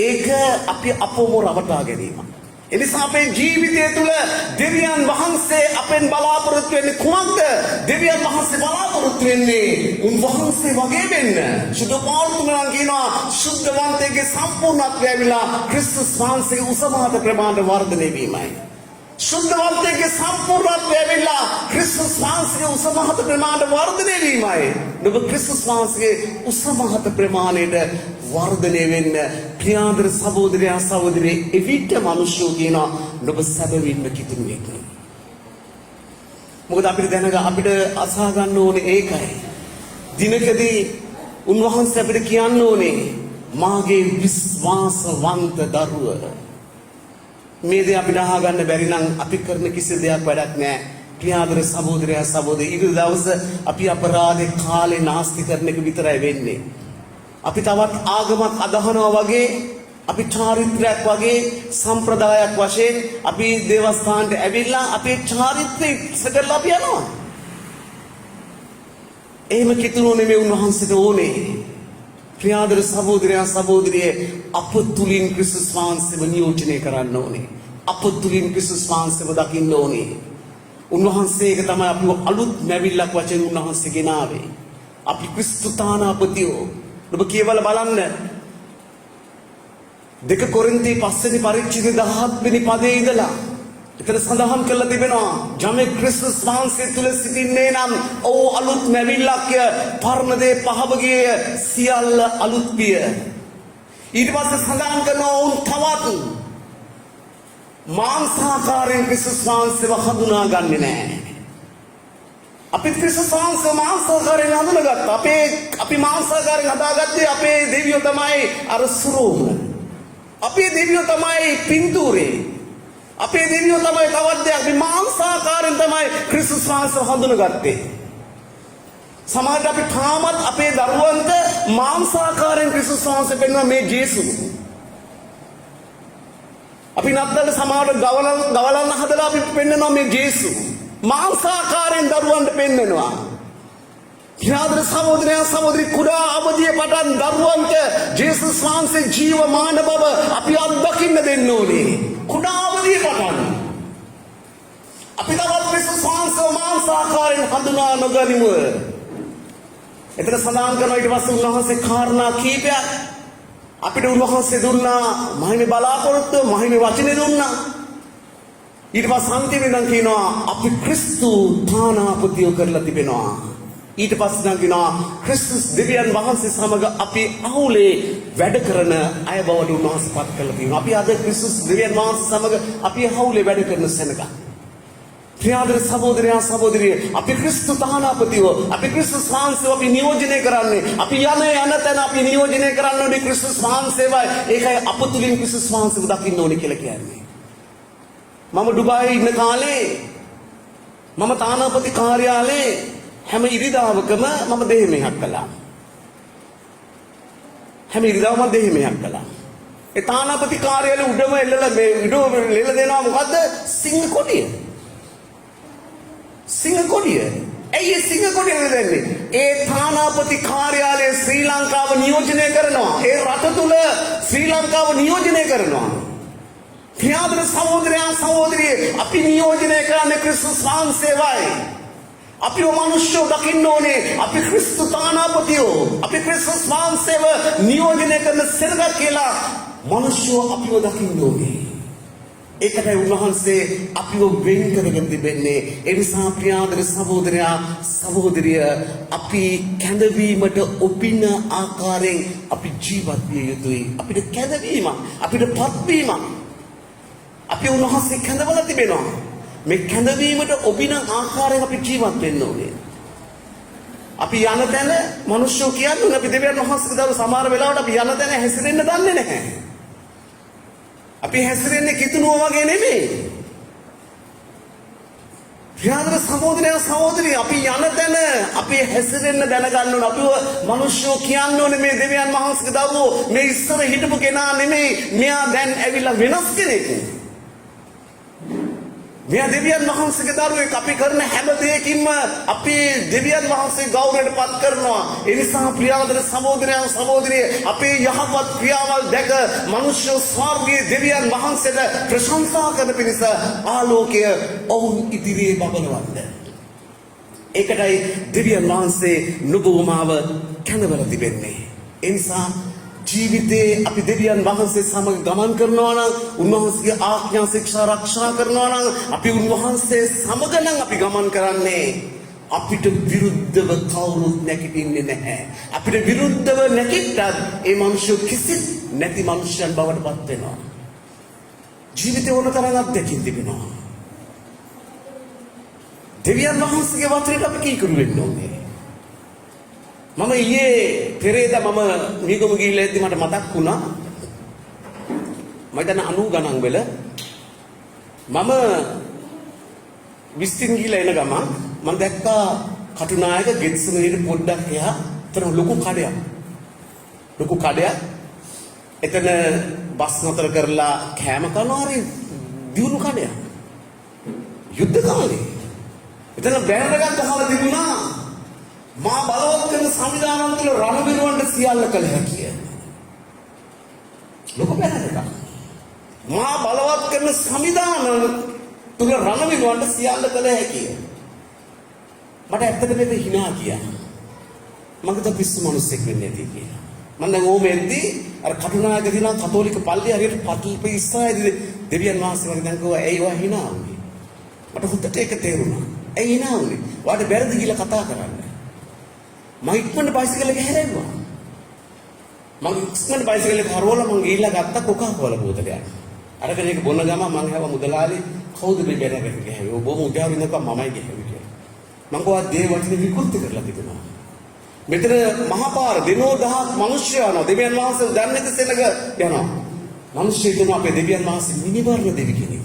ඒක අපි අපවම රවටා ගැනීම. එනිසා අපේ ජීවිතය තුළ දෙවියන් වහන්සේ අපෙන් බලාපොරොත්තු වෙන්නේ කුමක්ද? දෙවියන් වහන්සේ බලාපොරොත්තු වෙන්නේ උන්වහන්සේ වගේ වෙන්න. සුදු පාළුතුමා කියනවා සුද්ධවන්තයෙක්ගේ සම්පූර්ණත්වය ඇවිල්ලා ක්‍රිස්තුස් වහන්සේගේ උසමහත ප්‍රමාණයට වර්ධනය වීමයි. සුද්ධවන්තයෙක්ගේ සම්පූර්ණත්වය ඇවිල්ලා ක්‍රිස්තුස් වහන්සේගේ උසමහත ප්‍රමාණයට වර්ධනය වීමයි. ඔබ ක්‍රිස්තුස් වහන්සේගේ උසමහත ප්‍රමාණයට වර්ධනය වෙන්න ප්‍රියාදර සහෝදරයා සහෝදරිය එවිට මිනිස්සු කියනවා ඔබ සැබවින්ම කිතුණෙක්. මොකද අපිට අපිට අසා ගන්න ඕනේ ඒකයි. දිනකදී උන්වහන්සේ අපිට කියන්න ඕනේ මාගේ විශ්වාසවන්ත දරුව. මේ දේ අපිට අහගන්න බැරි නම් අපි කරන කිසි දෙයක් වැඩක් නැහැ. ප්‍රියාදර සහෝදරයා සහෝදරී ඊට දවස අපි අපරාධේ කාලේ නාස්ති කරන එක විතරයි වෙන්නේ. අපි තවත් ආගමක් අදහනවා වගේ අපි චාරිත්‍රාක් වගේ සම්ප්‍රදායක් වශයෙන් අපි දේවස්ථානට ඇවිල්ලා අපේ චාරිත්‍රය ඉස්සරලා අපි යනවා. එහෙම කිතුණු නෙමෙයි උන්වහන්සේට ඕනේ. ප්‍රියාදර සහෝදරයා සහෝදරිය අප තුලින් ක්‍රිස්තුස් වහන්සේව නියෝජනය කරන්න ඕනේ. අප තුලින් ක්‍රිස්තුස් වහන්සේව දකින්න ඕනේ. උන්වහන්සේක තමයි අපි අලුත් මැවිල්ලක් වශයෙන් උන්වහන්සේ ගෙනාවේ. අපි ක්‍රිස්තු තානාපතියෝ. ඔබ කියවලා බලන්න. 2 කොරින්ති 5 වෙනි පරිච්ඡේදයේ 17 වෙනි පදයේ ඉඳලා එතන සඳහන් කරලා තිබෙනවා යමෙක් ක්‍රිස්තුස් වහන්සේ තුල සිටින්නේ නම් ඔහු අලුත් මැවිල්ලක්ය පරණ දේ පහව ගිය සියල්ල අලුත් විය. ඊට පස්සේ සඳහන් කරනවා ඔවුන් තවත් මාංශාකාරයෙන් ක්‍රිස්තුස් වහන්සේව හඳුනාගන්නේ නැහැ. අපි ක්‍රිස්තුස් වහන්සේ මාංශාකාරයෙන් හඳුනාගත්තා. අපි මාංශාකාරයෙන් හදාගත්තේ අපේ දෙවියෝ තමයි අර සුරෝම. අපේ දෙවියෝ තමයි පින්තූරේ. අපේ දෙවියෝ තමයි තවත් දෙයක්. අපි මාංශාකාරයෙන් තමයි ක්‍රිස්තුස් වහන්සේව හඳුනාගත්තේ. සමහරවිට අපි තාමත් අපේ දරුවන්ට මාංශාකාරයෙන් ක්‍රිස්තුස් වහන්සේ පෙන්වන මේ ජේසුස්. අපි නත්තල සමහරවිට ගවලන්න හදලා අපි පෙන්වනවා මේ ජේසුස්. මාංශාකාරයෙන් දරුවන්ට පෙන්වනවා. ප්‍රියාදර සහෝදරයා සහෝදරි කුඩා අවදියේ පටන් දරුවන්ට ජේසුස් වහන්සේ ජීවමාන බව අපි අත්දකින්න දෙන්න ඕනේ. කුඩා අවදියේ පටන් අපි තවත් ක්‍රිස්තුස් වහන්සේ මාංශාකාරයෙන් හඳුනා නොගනිමු. එතන සඳහන් කරනවා ඊට පස්සේ උන්වහන්සේ කාරණා කීපයක් අපිට උන්වහන්සේ දුන්නා. මහිමේ බලාපොරොත්තු මහිමේ වචනේ දුන්නා. ඊට පස්සේ අන්තිමෙන් නම් කියනවා අපි ක්‍රිස්තු තානාපතියෝ කරලා තිබෙනවා. ඊට පස්සේ නම් කියනවා ක්‍රිස්තුස් දෙවියන් වහන්සේ සමග අපි අවුලේ වැඩ කරන අය බවට උන්වහන්සේ පත් කරලා තියෙනවා. අපි අද ක්‍රිස්තුස් දෙවියන් වහන්සේ සමග අපි අවුලේ වැඩ කරන සෙනඟ. ප්‍රියාදර සහෝදරයා සහෝදරිය අපි ක්‍රිස්තු තානාපතියෝ අපි ක්‍රිස්තුස් වහන්සේව අපි නියෝජනය කරන්නේ. අපි යන තැන අපි නියෝජනය කරන්න ඕනේ ක්‍රිස්තුස් වහන්සේවයි. ඒකයි අප තුලින් ක්‍රිස්තුස් වහන්සේව දකින්න ඕනේ කියලා කියන්නේ. මම ඩුබායි ඉන්න කාලේ මම තානාපති කාර්යාලයේ හැම ඉරිදාවකම මම දෙහිමයක් කළා. හැම ඉරිදාවම දෙහිමයක් කළා. ඒ තානාපති කාර්යාලයේ උඩම එල්ලලා මේ විඩෝ ලෙල දෙනවා මොකද්ද? සිංහ කොටිය. සිංහ කොටිය. ඇයි ඒ සිංහ කොටිය දෙන්නේ? ඒ තානාපති කාර්යාලයේ ශ්‍රී ලංකාව නියෝජනය කරනවා. ඒ රට තුල ශ්‍රී ලංකාව නියෝජනය කරනවා. ප්‍රියාදර සහෝදරයා සහෝදරිය අපි නියෝජනය කරන්නේ ක්‍රිස්තුස් වහන්සේවයි. අපි මනුෂ්‍යෝ දකින්න ඕනේ අපි ක්‍රිස්තු තානාපතියෝ අපි ක්‍රිස්තුස් වහන්සේව නියෝජනය කරන සෙනඟ කියලා මනුෂ්‍යෝ අපිව දකින්න ඕනේ. ඒකටයි උන්වහන්සේ අපිව වෙන් කරගෙන තිබෙන්නේ. ඒ නිසා ප්‍රියාදර සහෝදරයා සහෝදරිය අපි කැඳවීමට ඔපින ආකාරයෙන් අපි ජීවත් විය යුතුයි. අපිට කැඳවීම අපිට පත්වීම අපි උන්වහන්සේ කැඳවලා තිබෙනවා. මේ කැඳවීමට ඔබින ආකාරයෙන් අපි ජීවත් වෙන්න ඕනේ. අපි යන තැන මිනිස්සු කියන්නේ අපි දෙවියන් වහන්සේගේ දරු සමහර වෙලාවට අපි යන තැන හැසිරෙන්න දන්නේ නැහැ. අපි හැසිරෙන්නේ කිතුණුව වගේ නෙමෙයි. ප්‍රියාදර සහෝදරයා සහෝදරිය අපි යන තැන අපි හැසිරෙන්න දැනගන්න ඕනේ. අපිව මිනිස්සු කියන්නේ මේ දෙවියන් වහන්සේගේ දරුවෝ මේ ඉස්සර හිටපු කෙනා නෙමෙයි. මෙයා දැන් ඇවිල්ලා වෙනස් කෙනෙක්. මෙයා දෙවියන් වහන්සේගේ දරුවෙක්. අපි කරන හැම දෙයකින්ම අපි දෙවියන් වහන්සේ ගෞරවයට පත් කරනවා. ඒ නිසා ප්‍රියාදර සහෝදරයන් සහෝදරිය අපේ යහපත් ක්‍රියාවල් දැක මනුෂ්‍ය ස්වර්ගයේ දෙවියන් වහන්සේට ප්‍රශංසා කරන පිණිස ආලෝකය ඔවුන් ඉදිරියේ බබලවන්න. ඒකටයි දෙවියන් වහන්සේ නුඹවමාව කැඳවලා තිබෙන්නේ. ඒ නිසා ජීවිතේ අපි දෙවියන් වහන්සේ සමග ගමන් කරනවා නම් උන්වහන්සේගේ ආඥා ශික්ෂා ආරක්ෂා කරනවා නම් අපි උන්වහන්සේ සමග නම් අපි ගමන් කරන්නේ. අපිට විරුද්ධව කවුරුත් නැගිටින්නේ නැහැ. අපිට විරුද්ධව නැගිට්ටත් ඒ මිනිස්සු කිසිත් නැති මිනිසයන් බවට පත් වෙනවා. ජීවිතේ ඕන තරම් අත්දැකීම් තිබෙනවා. දෙවියන් වහන්සේගේ වචනයට අපි කීකරු වෙන්න ඕනේ. මම ඊයේ පෙරේදා මම මීගම ගිහිල්ලා ඉද්දි මට මතක් වුණා මම දැන් 90 ගණන් වල මම විස්තින් ගිහලා එන ගමන් මම දැක්කා කටුනායක ගෙත්සමනේ පොඩ්ඩක් එහා තර ලොකු කඩයක්. ලොකු කඩයක්. එතන බස් නතර කරලා කෑම කනවා හරි දියුණු කඩයක්. යුද්ධ කාලේ. එතන බෑනර් එකක් ගහලා තිබුණා. මා බලවත් කරන සංවිධානය තුළ රණවිරුවන්ට සියල්ල කළ හැකිය. ලොකු බෑනර් එකක්. මා බලවත් කරන සංවිධානය තුළ රණවිරුවන්ට සියල්ල කළ හැකිය. මට ඇත්තට මේක hina ගියා. මම කිව්වා පිස්සු මිනිස්සෙක් වෙන්නේ නැති කියලා. මම දැන් ඕම එද්දී අර කටුනායක දින කතෝලික පල්ලිය හරියට පටලපෙ ඉස්සරහදී දෙවියන් වහන්සේ වගේ දැන් කිව්වා ඇයි ඔයා hina වුනේ? මට හුදට ඒක තේරුණා. ඇයි hina වුනේ? ඔයාට බැරිද කියලා කතා කරන්න. මම ඉක්මනට බයිසිකල් එක හැරෙව්වා. මම ඉක්මනට බයිසිකල් එක හරවලා මම ගිහිල්ලා ගත්ත කොකා කෝලා බෝතලයක්. අරගෙන ඒක බොන ගම මම හැව මුදලාලි කවුද මේ බැරගෙන ගිහේ? ඔබ මුදාරු ඉන්නකම් මමයි ගිහේ කියලා. මම කෝවා දේ වටින විකෘති කරලා තිබුණා. මෙතන මහපාර දිනෝ දහස් මිනිස්සු යනවා. දෙවියන් වහන්සේ දන්නේ නැති සෙනග යනවා. මිනිස්සු හිතනවා අපේ දෙවියන් වහන්සේ මිනිමරන දෙවි කෙනෙක්.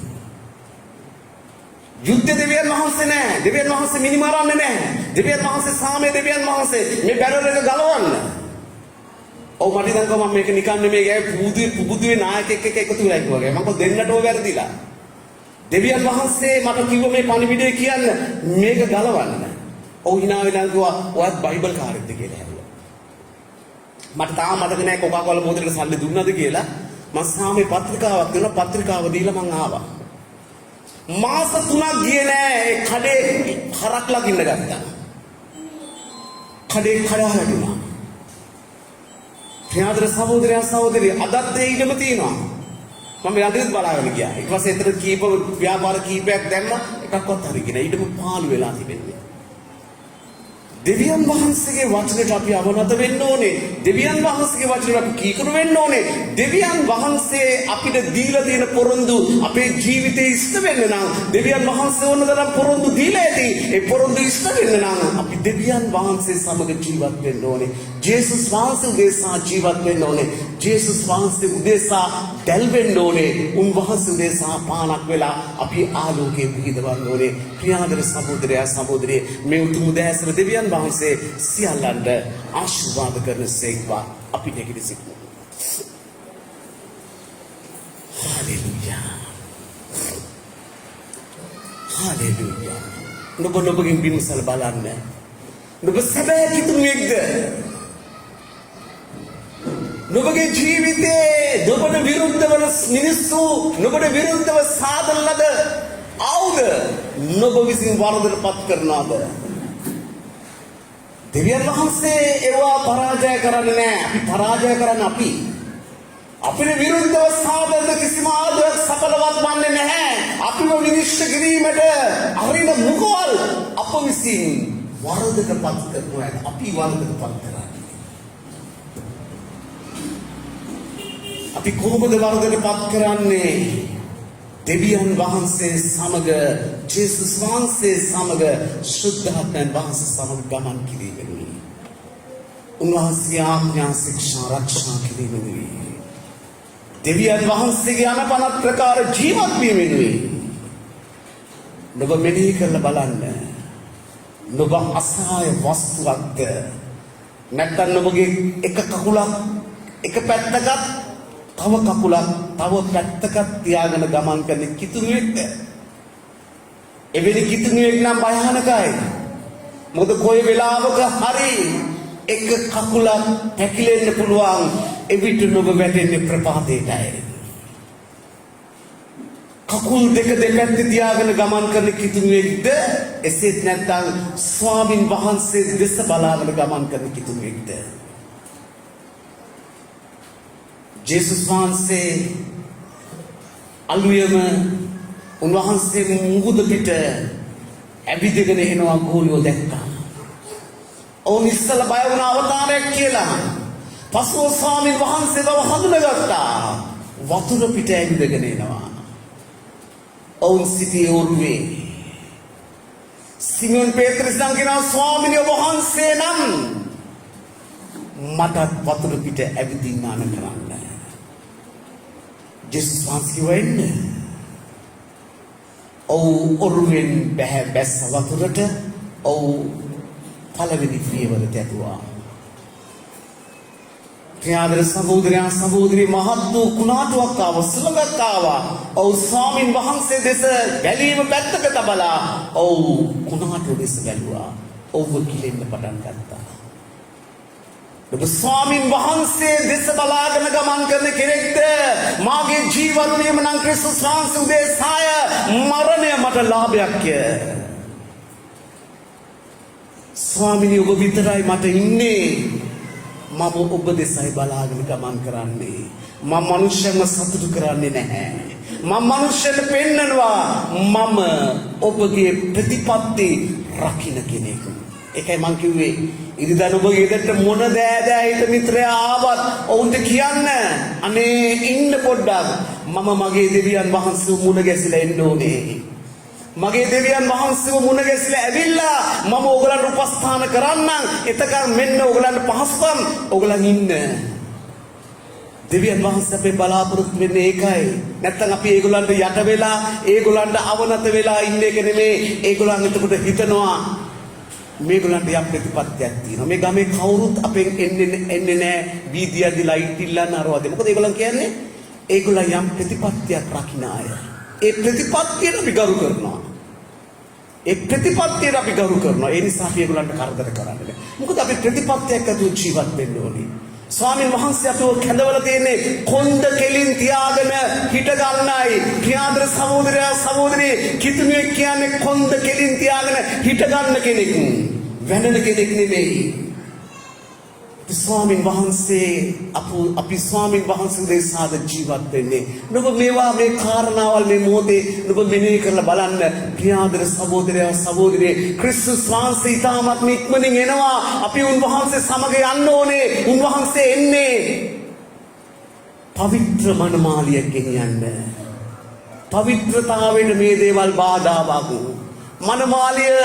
යුද්ධ දෙවියන් වහන්සේ නෑ. දෙවියන් වහන්සේ මිනිමරන්නේ නෑ. දෙවියන් වහන්සේ සාමයේ දෙවියන් වහන්සේ මේ බැරල් එක ගලවන්න. ඔව් මට දැන් කොහොම මේක නිකන් නෙමෙයි පුබුදුවේ නායකයෙක් එක්ක එකතු වෙලා ඉන්නවා වගේ. මම කො දෙන්නට ඕ වැරදිලා. දෙවියන් වහන්සේ මට කිව්ව මේ පණිවිඩය කියන්න මේක ගලවන්න. ඔව් hina වෙලා කිව්වා ඔයත් බයිබල් කාර්යද කියලා ඇහුවා. මට තාම මතක නැහැ කොකා කෝලා බෝතලෙට සල්ලි දුන්නද කියලා. මම සාමේ පත්‍රිකාවක් දෙනවා පත්‍රිකාව දීලා මං ආවා. මාස 3ක් ගියේ නෑ ඒ කඩේ හරක් ලගින්න ගත්තා. කඩේ කඩා වැටුණා. ප්‍රියාදර සහෝදරයා සහෝදරිය අදත් ඒ ඉඩම තියෙනවා. මම යන්ත්‍රෙත් බලාගෙන ගියා. ඊට පස්සේ එතන කීප ව්‍යාපාර කීපයක් දැම්මා එකක්වත් හරියන්නේ නෑ. ඊටම පාළු වෙලා තිබෙන්නේ. දෙවියන් වහන්සේගේ වචනයට අපි අවනත වෙන්න ඕනේ. දෙවියන් වහන්සේගේ වචනයට අපි කීකරු වෙන්න ඕනේ. දෙවියන් වහන්සේ අපිට දීලා තියෙන පොරොන්දු අපේ ජීවිතේ ඉෂ්ට වෙන්න නම් දෙවියන් වහන්සේ ඕනතරම් පොරොන්දු දීලා ඇති. ඒ පොරොන්දු ඉෂ්ට වෙන්න නම් අපි දෙවියන් වහන්සේ සමග ජීවත් වෙන්න ඕනේ. ජේසුස් වහන්සේ උදෙසා ජීවත් වෙන්න ඕනේ. ජේසුස් වහන්සේ උදෙසා දැල් වෙන්න ඕනේ. උන්වහන්සේ උදෙසා පානක් වෙලා අපි ආලෝකයේ පිහිටවන්න ඕනේ. ප්‍රියාදර සහෝදරයා සහෝදරිය මේ උතුම් උදෑසන දෙවියන් වහන්සේ සියල්ලන්ට ආශිර්වාද කරන සේක්වා අපි නැගිට සිටිමු. හාලෙලූයා. හාලෙලූයා. නුඹගෙන් බිම්සල බලන්න. නුඹ සැබෑ කිතුණුවෙක්ද? නුඹගේ ජීවිතේ නුඹට විරුද්ධ වන මිනිස්සු නුඹට විරුද්ධව සාදන ලද ආයුධ නුඹ විසින් වරදටපත් කරනවාද? දෙවියන් වහන්සේ ඒවා පරාජය කරන්නේ නැහැ. අපි පරාජය කරන්නේ අපි. අපිට විරුද්ධව සාදන කිසිම ආයුධයක් සඵලවත් වන්නේ නැහැ. අපිව විනිශ්චය කිරීමට අරින මුකවල් අප විසින් වරදටපත් කරනවා. අපි වරදටපත් කරන්නේ. අපි කොහොමද වරදටපත් කරන්නේ? දෙවියන් වහන්සේ සමග ජේසුස් වහන්සේ සමග ශුද්ධාත්මයන් වහන්සේ සමග ගමන් කිරීමෙනි. උන්වහන්සේගේ ආඥා ශික්ෂා ආරක්ෂා කිරීමෙනි. දෙවියන් වහන්සේගේ අනපනත් ප්‍රකාර ජීවත් වීමෙනි. නුඹ මෙනෙහි කරලා බලන්න. නුඹ අසහාය වස්තුවක්ද? නැත්නම් නුඹගේ එක කකුලක් එක පැත්තකට තව කකුලක් තව පැත්තකට තියාගෙන ගමන් කරන කිතුණුවෙක්ද? එවැනි කිතුණුවෙක් නම් භයානකයි. මොකද කොයි වෙලාවක හරි එක කකුලක් පැකිලෙන්න පුළුවන්. එවිට නුඹ වැටෙන්නේ ප්‍රපාතයටයි. කකුල් දෙක දෙපැත්තේ තියාගෙන ගමන් කරන කිතුණුවෙක්ද? එසේත් නැත්නම් ස්වාමින් වහන්සේ දෙස බලාගෙන ගමන් කරන කිතුණුවෙක්ද? ජේසුස් වහන්සේ අලුයම උන්වහන්සේ මුහුද පිට ඇවිදගෙන එනවා ගෝලියෝ දැක්කා. ඔවුන් ඉස්සලා බය වුණ අවතාරයක් කියලා. පසුව ස්වාමීන් වහන්සේ බව හඳුනගත්තා. වතුර පිට ඇවිදගෙන එනවා. ඔවුන් සිටියේ ඔරුවේ. සිමෝන් පේත්‍රස් නම් කියනවා ස්වාමීන් වහන්සේ නම් මටත් වතුර පිට ඇවිදින්න ආන කරන්න. ජේසුස් වහන්සේ වෙන්නේ ඔරුවෙන් බැස්ස වතුරට ඔව් පළවෙනි පියවරට ඇතුවා. ප්‍රියාදර සහෝදරයා සහෝදරී මහත් වූ කුණාටුවක් ආව සුළඟක් ආවා. ඔව් ස්වාමින් වහන්සේ දෙස බැලීම පැත්තක තබලා ඔව් කුණාටුව දෙස බැලුවා. ඔව්ව කිලෙන්න පටන් ගත්තා. ඔබ ස්වාමින් වහන්සේ දෙස බලාගෙන ගමන් කරන කෙනෙක්ද මාගේ ජීවන නියම නම් ක්‍රිස්තුස් වහන්සේ උදෙසාය මරණය මට ලාභයක්ය. ස්වාමිනී ඔබ විතරයි මට ඉන්නේ. මම ඔබ දෙසයි බලාගෙන ගමන් කරන්නේ. මම මනුෂ්‍යයන්ව සතුටු කරන්නේ නැහැ. මම මනුෂ්‍යයන්ට පෙන්නනවා මම ඔබගේ ප්‍රතිපත්ති රකින්න කෙනෙක්. ඒකයි මං කිව්වේ ඉරිදා ඔබ ගෙදරට මොන දෑදෑයිට මිත්‍රයා ආවත් ඔවුන්ට කියන්න අනේ ඉන්න පොඩ්ඩක් මම මගේ දෙවියන් වහන්සේව මුණ ගැසිලා එන්න ඕනේ. මගේ දෙවියන් වහන්සේව මුණ ගැසිලා ඇවිල්ලා මම ඕගලන්ට උපස්ථාන කරන්නම්. එතකන් මෙන්න ඕගලන්ට පහසුකම් ඕගලන් ඉන්න. දෙවියන් වහන්සේ අපේ බලාපොරොත්තු වෙන්නේ ඒකයි. නැත්තම් අපි ඒගොල්ලන්ට යට වෙලා ඒගොල්ලන්ට අවනත වෙලා ඉන්න එක නෙමෙයි. ඒගොල්ලන් එතකොට හිතනවා මේගොල්ලන්ට යම් ප්‍රතිපත්තියක් තියෙනවා. මේ ගමේ කවුරුත් අපෙන් එන්නේ නැහැ. වීදියේදී ලයිට් ඉල්ලන්න අරවද. මොකද ඒගොල්ලන් කියන්නේ ඒගොල්ලන් යම් ප්‍රතිපත්තියක් රකින්න අය. ඒ ප්‍රතිපත්තියට අපි ගරු කරනවා. ඒ ප්‍රතිපත්තියට අපි ගරු කරනවා. ඒ නිසා අපි ඒගොල්ලන්ට කරදර කරන්නේ නැහැ. මොකද අපි ප්‍රතිපත්තියක් අතුව ජීවත් වෙන්න ඕනේ. ස්වාමීන් වහන්සේ අපව කැඳවලා තියෙන්නේ කොන්ද කෙලින් තියාගෙන හිට ගන්නයි. ප්‍රියාදර සහෝදරයා සහෝදරී කිතුණුවෙක් කියන්නේ කොන්ද කෙලින් තියාගෙන හිට ගන්න කෙනෙක්. වෙනන කෙනෙක් නෙමෙයි. ස්වාමීන් වහන්සේ අපි ස්වාමීන් වහන්සේ උදෙසාද ජීවත් වෙන්නේ. නුඹ මේවා මේ කාරණාවල් මේ මොහොතේ නුඹ මෙනෙහි කරලා බලන්න. ප්‍රියාදර සහෝදරයා සහෝදරිය ක්‍රිස්තුස් වහන්සේ ඊටමත් ඉක්මනින් එනවා. අපි උන්වහන්සේ සමග යන්න ඕනේ. උන්වහන්සේ එන්නේ පවිත්‍ර මනමාලියක් ගෙනියන්න. පවිත්‍රතාවයට මේ දේවල් බාධාවක්. මනමාලිය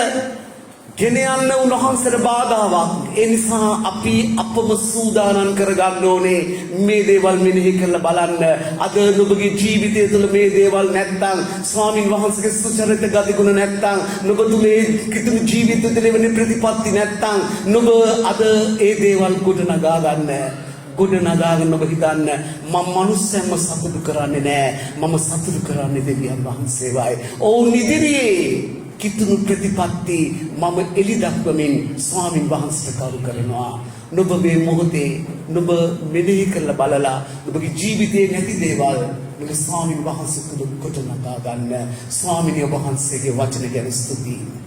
ගෙන යන්න උන්වහන්සේට බාධාවක්. ඒ නිසා අපි අපව සූදානම් කරගන්න ඕනේ මේ දේවල් මෙනෙහි කරලා බලන්න. අද නුඹගේ ජීවිතය තුළ මේ දේවල් නැත්තම් ස්වාමින් වහන්සේගේ සුචරිත ගතිගුණ නැත්තම් නුඹ තුලේ කිතුණු ජීවිත තුළ වෙන ප්‍රතිපත්ති නැත්තම් නුඹ අද ඒ දේවල් ගොඩනගා ගන්න. ගොඩනගාගෙන ඔබ හිතන්න මම මනුස්සයන්ව සතුටු කරන්නේ නැහැ. මම සතුටු කරන්නේ දෙවියන් වහන්සේවයි. ඔවුන් ඉදිරියේ කිතුණු ප්‍රතිපත්ති මම එලි දක්වමින් ස්වාමින් වහන්සේට කරු කරනවා. නුඹ මේ මොහොතේ නුඹ මෙනෙහි කරලා බලලා නුඹගේ ජීවිතයේ නැති දේවල් නුඹ ස්වාමින් වහන්සේ තුළ ගොඩනගා ගන්න. ස්වාමිනේ වහන්සේගේ වචන ගැන ස්තුතියි.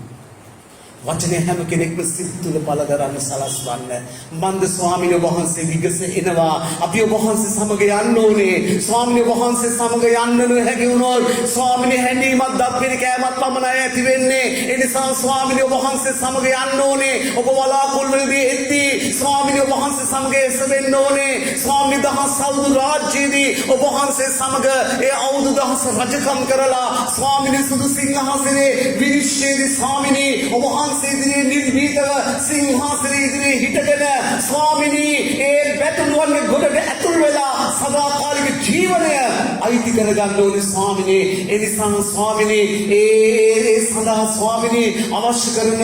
වචනේ හැම කෙනෙක්ම සිත් තුළ පළදරන්න සලස්වන්න. මන්ද ස්වාමීන් වහන්සේ විගස එනවා. අපි ඔබ වහන්සේ සමග යන්න ඕනේ. ස්වාමීන් වහන්සේ සමග යන්න නොහැකි වුණොත් ස්වාමීන් හැඬීමක් දක්වන කෑමක් පමණයි ඇති වෙන්නේ. ඒ නිසා ස්වාමීන් වහන්සේ සමග යන්න ඕනේ. ඔබ වලාකුළුවේදී එද්දී ස්වාමීන් වහන්සේ සමග එසවෙන්න ඕනේ. ස්වාමීන් දහස් අවුරුදු රාජ්‍යයේදී ඔබ වහන්සේ සමග ඒ අවුරුදු දහස් රජකම් කරලා ස්වාමීන් සුදු සිංහාසනේ විනිශ්චයේදී ස්වාමීන් ඔබ ඉදිරියේ නිර්භීතව සිංහාසනයේ ඉදිරියේ හිටගෙන ස්වාමිනී ඒ බැටළුවන්ගේ ගොඩට ඇතුල් වෙලා සදාකාලික ජීවනය අයිති කරගන්න ඕනේ ස්වාමිනේ. ඒ නිසා ස්වාමිනේ ඒ සදා ස්වාමිනේ අවශ්‍ය කරන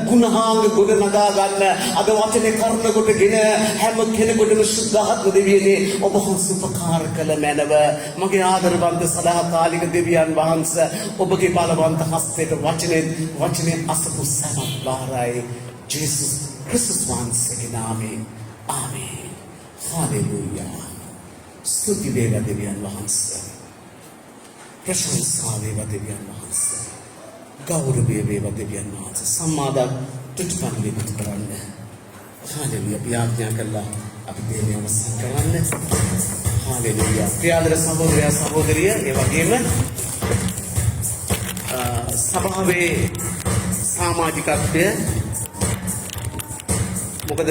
ගුණාංග ගොඩ නගා ගන්න අද වචනේ කර්ණ කොටගෙන හැම කෙනෙකුටම සුද්ධාත්ම දෙවියනේ ඔබ වහන්සේ උපකාර කළ මැනව. මගේ ආදරවන්ත සදාකාලික දෙවියන් වහන්සේ ඔබගේ බලවන්ත හස්තයට වචනේ අසපු බාරයි ජේසුස් ක්‍රිස්තුස් වහන්සේගේ නාමයෙන් ආමේන්. හාලෙලූයා. ස්තුති වේවා දෙවියන් වහන්සේ. ප්‍රශංසා වේවා දෙවියන් වහන්සේ. ගෞරවය වේවා දෙවියන් වහන්සේ. සම්මාදම් තුටුපන්ලි පුතු කරන්න. හාලෙලූයා. ප්‍රාර්ථනා කළා අපි දේනේ අවසන් කරන්න. හාලෙලූයා. ප්‍රියාදර සහෝදරයා සහෝදරිය ඒ වගේම සභාවේ සමාජිකත්වය මොකද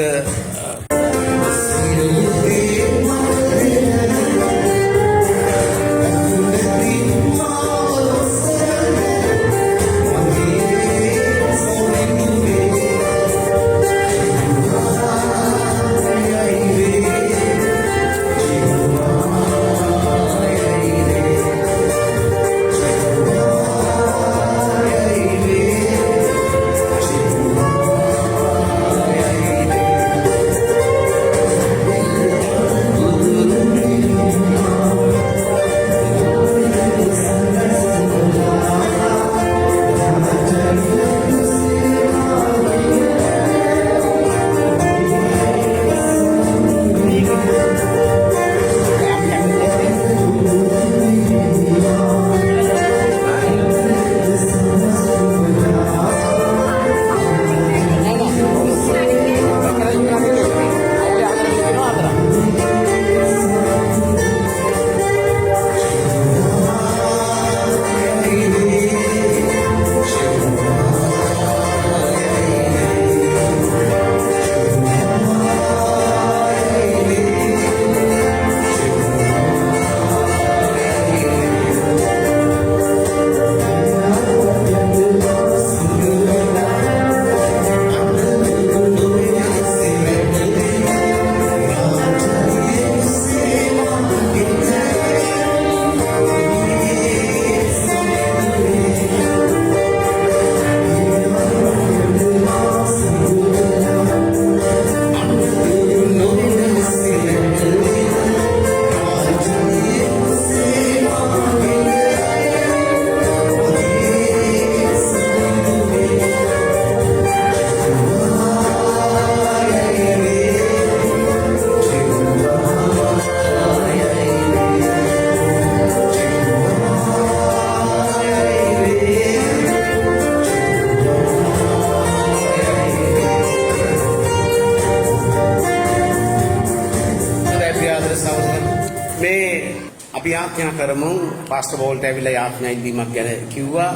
අපි ආඥා කරමු පාස්ටර් බෝල්ට ඇවිල්ලා ආඥා ඉල්ලීමක් ගැන කිව්වා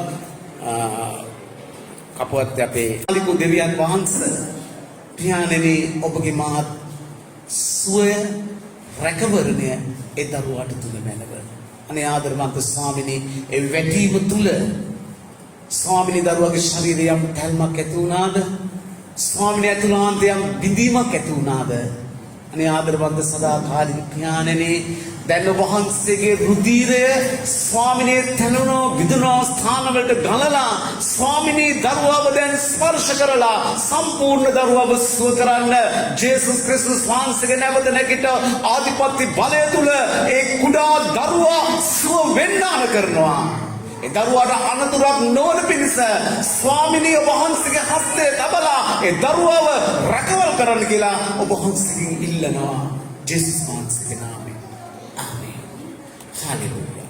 කපුවත් අපේ අලිකු දෙවියන් වහන්සේ පියාණෙනි ඔබගේ මහත් සුවය රැකවරණය ඒ දරුවාට තුල මැනව අනේ ආදරවන්ත ස්වාමිනී ඒ වැටීම තුල ස්වාමිනී දරුවාගේ ශරීරයේ යම් තැල්මක් ඇති වුණාද ස්වාමිනී ඇතුළාන්තයේ යම් බිඳීමක් ඇති වුණාද අනේ ආදරවන්ත සදාකාලික පියාණෙනි දැන් ඔබ වහන්සේගේ රුධිරය ස්වාමිනේ තනුනෝ විදුනෝ ස්ථානවලට ගලලා ස්වාමිනේ දරුවව දැන් ස්පර්ශ කරලා සම්පූර්ණ දරුවව සුව කරන්න ජේසුස් ක්‍රිස්තුස් වහන්සේගේ නැවත නැගිට ආධිපත්‍ය බලය තුල ඒ කුඩා දරුවා සුව වෙන්නාන කරනවා ඒ දරුවාට අනතුරක් නොවන පිණිස ස්වාමිනේ වහන්සේගේ හස්තය තබලා ඒ දරුවව රැකවල් කරන්න කියලා ඔබ වහන්සේගෙන් ඉල්ලනවා ජේසුස් වහන්සේගේ නාමයෙන් Hallelujah.